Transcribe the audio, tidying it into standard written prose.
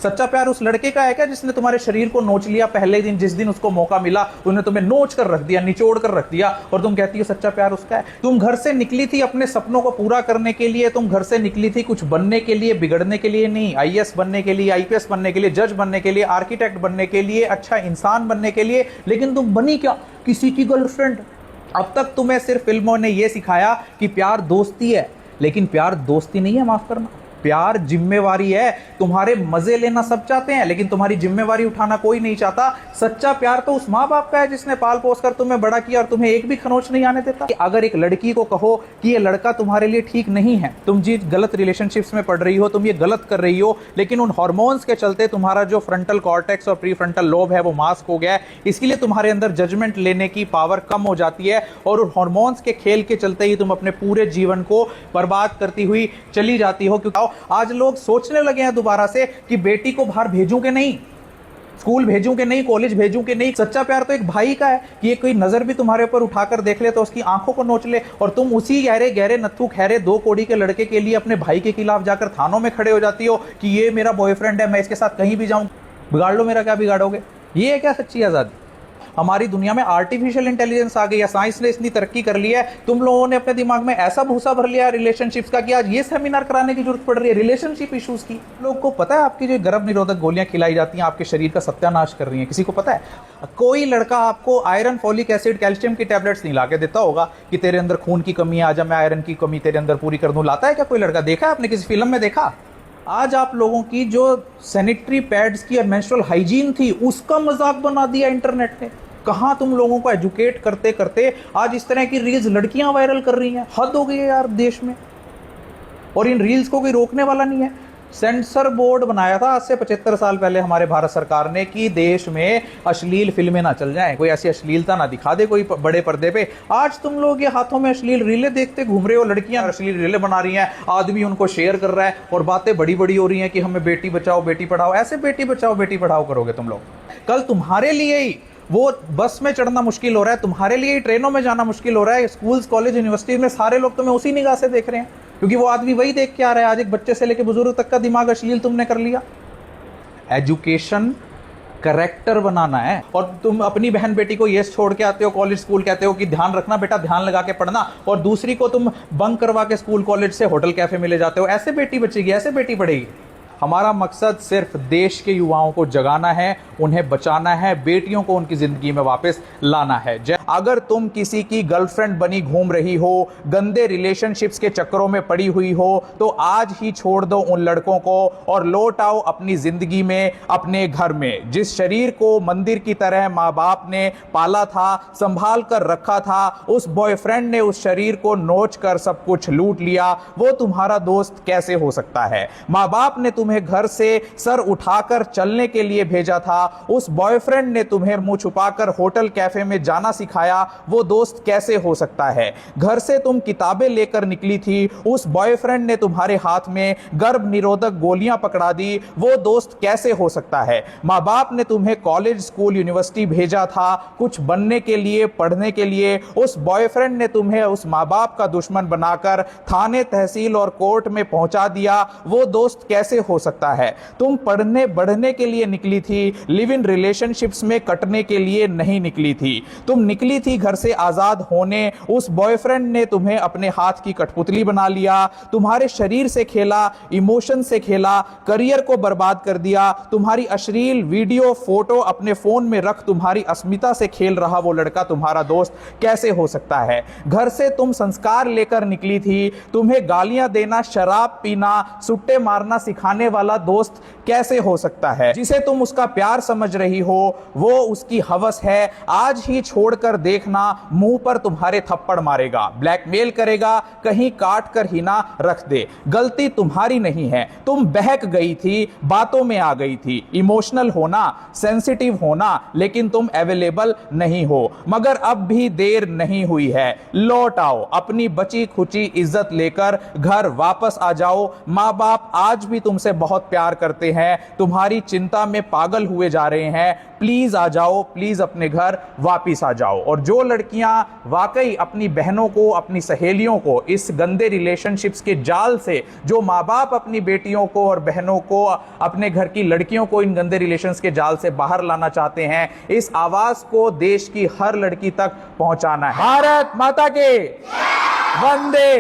सच्चा प्यार उस लड़के का है क्या जिसने तुम्हारे शरीर को नोच लिया पहले दिन, जिस दिन उसको मौका मिला उन्हें तुम्हें नोच कर रख दिया, निचोड़ कर रख दिया, और तुम कहती हो सच्चा प्यार उसका है? तुम घर से निकली थी अपने सपनों को पूरा करने के लिए, तुम घर से निकली थी कुछ बनने के लिए, बिगड़ने के लिए नहीं। आईएएस बनने के लिए, आईपीएस बनने के लिए, जज बनने के लिए, आर्किटेक्ट बनने के लिए, अच्छा इंसान बनने के लिए, लेकिन तुम बनी क्या? किसी की गर्लफ्रेंड। अब तक तुम्हें सिर्फ फिल्मों ने यह सिखाया कि प्यार दोस्ती है, लेकिन प्यार दोस्ती नहीं है, माफ करना, प्यार जिम्मेवारी है। तुम्हारे मजे लेना सब चाहते हैं, लेकिन तुम्हारी जिम्मेवारी उठाना कोई नहीं चाहता। सच्चा प्यार तो उस माँ बाप का है जिसने पाल पोस कर तुम्हें बड़ा किया और तुम्हें एक भी खरोच नहीं आने देता। अगर एक लड़की को कहो कि ये लड़का तुम्हारे लिए ठीक नहीं है, तुम जी गलत रिलेशनशिप्स में पड़ रही हो, तुम ये गलत कर रही हो, लेकिन उन हार्मोन्स के चलते तुम्हारा जो फ्रंटल कॉर्टेक्स और प्री फ्रंटल लोब है वो मास्क हो गया है, इसलिए तुम्हारे अंदर जजमेंट लेने की पावर कम हो जाती है, और उन हार्मोन्स के खेल के चलते ही तुम अपने पूरे जीवन को बर्बाद करती हुई चली जाती हो। क्योंकि आज लोग सोचने लगे हैं दोबारा से कि बेटी को बाहर भेजूं कि नहीं, स्कूल भेजूं कि नहीं, कॉलेज भेजूं कि नहीं। सच्चा प्यार तो एक भाई का है कि ये कोई नजर भी तुम्हारे ऊपर उठाकर देख ले तो उसकी आंखों को नोच ले, और तुम उसी गहरे गहरे नत्थू खैरे 2 कौड़ी के लड़के के लिए अपने भाई के खिलाफ जाकर थानों में खड़े हो जाती हो कि ये मेरा बॉयफ्रेंड है, मैं इसके साथ कहीं भी जाऊं, बिगाड़ लो मेरा, क्या बिगाड़ोगे? ये है क्या सच्ची आजादी? हमारी दुनिया में आर्टिफिशियल इंटेलिजेंस आ गई है, साइंस ने इतनी तरक्की कर ली है, तुम लोगों ने अपने दिमाग में ऐसा भूसा भर लिया रिलेशनशिप्स का कि आज ये सेमिनार कराने की जरूरत पड़ रही है रिलेशनशिप इश्यूज की। लोग को पता है आपकी जो गर्भ निरोधक गोलियां खिलाई जाती हैं आपके शरीर का सत्यानाश कर रही हैं? किसी को पता है? कोई लड़का आपको आयरन, फॉलिक एसिड, कैल्शियम की टैबलेट्स नहीं लाके देता होगा कि तेरे अंदर खून की कमी है, आजा मैं आयरन की कमी तेरे अंदर पूरी कर दूं। लाता है क्या कोई लड़का? देखा है आपने किसी फिल्म में? देखा? आज आप लोगों की जो सैनिटरी पैड्स की और मेंस्ट्रुअल हाइजीन थी उसका मजाक बना दिया इंटरनेट ने। कहां तुम लोगों को एजुकेट करते करते आज इस तरह की रील्स लड़कियां वायरल कर रही हैं। हद हो गई है यार देश में, और इन रील्स को कोई रोकने वाला नहीं है। सेंसर बोर्ड बनाया था आज से 75 साल पहले हमारे भारत सरकार ने कि देश में अश्लील फिल्में ना चल जाएं, कोई ऐसी अश्लीलता ना दिखा दे कोई बड़े पर्दे पे। आज तुम लोग ये हाथों में अश्लील रीलें देखते घूम रहे हो, लड़कियां अश्लील रीलें बना रही हैं, आदमी उनको शेयर कर रहा है, और बातें बड़ी बड़ी हो रही हैं कि हमें बेटी बचाओ बेटी पढ़ाओ। ऐसे बेटी बचाओ बेटी पढ़ाओ करोगे तुम लोग, कल तुम्हारे लिए ही वो बस में चढ़ना मुश्किल हो रहा है, तुम्हारे लिए ही ट्रेनों में जाना मुश्किल हो रहा है। स्कूल्स, कॉलेज, यूनिवर्सिटीज में सारे लोग तुम्हें उसी निगाह से देख रहे हैं, क्योंकि वो आदमी वही देख के आ रहा है। आज एक बच्चे से लेकर बुजुर्ग तक का दिमाग अश्लील तुमने कर लिया। एजुकेशन करेक्टर बनाना है, और तुम अपनी बहन बेटी को ये छोड़ के आते हो कॉलेज स्कूल, कहते हो कि ध्यान रखना बेटा, ध्यान लगा के पढ़ना, और दूसरी को तुम बंक करवा के स्कूल कॉलेज से होटल कैफे में ले जाते हो। ऐसे बेटी बचेगी, ऐसे बेटी पढ़ेगी। हमारा मकसद सिर्फ देश के युवाओं को जगाना है, उन्हें बचाना है, बेटियों को उनकी जिंदगी में वापस लाना है। अगर तुम किसी की गर्लफ्रेंड बनी घूम रही हो, गंदे रिलेशनशिप्स के चक्करों में पड़ी हुई हो, तो आज ही छोड़ दो उन लड़कों को और लौट आओ अपनी जिंदगी में, अपने घर में। जिस शरीर को मंदिर की तरह माँ बाप ने पाला था, संभाल कर रखा था, उस बॉयफ्रेंड ने उस शरीर को नोच कर सब कुछ लूट लिया, वो तुम्हारा दोस्त कैसे हो सकता है? माँ बाप ने तुम्हें घर से सर उठाकर चलने के लिए भेजा था, उस बॉयफ्रेंड ने तुम्हें मुंह छुपाकर होटल कैफे में जाना सिखाया, वो दोस्त कैसे हो सकता है? घर से तुम किताबें लेकर निकली थी, उस बॉयफ्रेंड ने तुम्हारे हाथ में गर्भ निरोधक गोलियां पकड़ा दी, वो दोस्त कैसे हो सकता है? माँ बाप ने तुम्हें कॉलेज, स्कूल, यूनिवर्सिटी भेजा था कुछ बनने के लिए, पढ़ने के लिए, उस बॉयफ्रेंड ने तुम्हें उस माँ बाप का दुश्मन बनाकर थाने, तहसील और कोर्ट में पहुंचा दिया, वो दोस्त कैसे हो सकता है? तुम पढ़ने बढ़ने के लिए निकली थी, लिव इन रिलेशनशिप्स में कटने के लिए नहीं निकली थी। तुम निकली थी घर से आजाद होने, उस बॉयफ्रेंड ने तुम्हें अपने हाथ की कठपुतली बना लिया, तुम्हारे शरीर से खेला, इमोशन से खेला, करियर को बर्बाद कर दिया, तुम्हारी अश्लील वीडियो, फोटो अपने फोन में रख तुम्हारी अस्मिता से खेल रहा वो लड़का तुम्हारा दोस्त कैसे हो सकता है? घर से तुम संस्कार लेकर निकली थी, तुम्हें गालियां देना, शराब पीना, सुट्टे मारना सिखाने वाला दोस्त कैसे हो सकता है? जिसे तुम उसका प्यार समझ रही हो वो उसकी हवस है। आज ही छोड़कर देखना, मुंह पर तुम्हारे थप्पड़ मारेगा, ब्लैकमेल करेगा, कहीं काट कर ही ना रख दे। गलती तुम्हारी नहीं है, तुम बहक गई थी, बातों में आ गई थी। इमोशनल होना, सेंसिटिव होना, लेकिन तुम अवेलेबल नहीं हो। मगर अब भी देर नहीं हुई है, लौट आओ, अपनी बची खुची इज्जत लेकर घर वापस आ जाओ। माँ बाप आज भी तुमसे बहुत प्यार करते हैं, तुम्हारी चिंता में पागल हुए जा रहे हैं। प्लीज आ जाओ, प्लीज अपने घर वापिस आ जाओ। और जो लड़कियां वाकई अपनी बहनों को, अपनी सहेलियों को इस गंदे रिलेशनशिप्स के जाल से, जो माँ बाप अपनी बेटियों को और बहनों को, अपने घर की लड़कियों को इन गंदे रिलेशंस के जाल से बाहर लाना चाहते हैं, इस आवाज को देश की हर लड़की तक पहुंचाना है। भारत माता के वंदे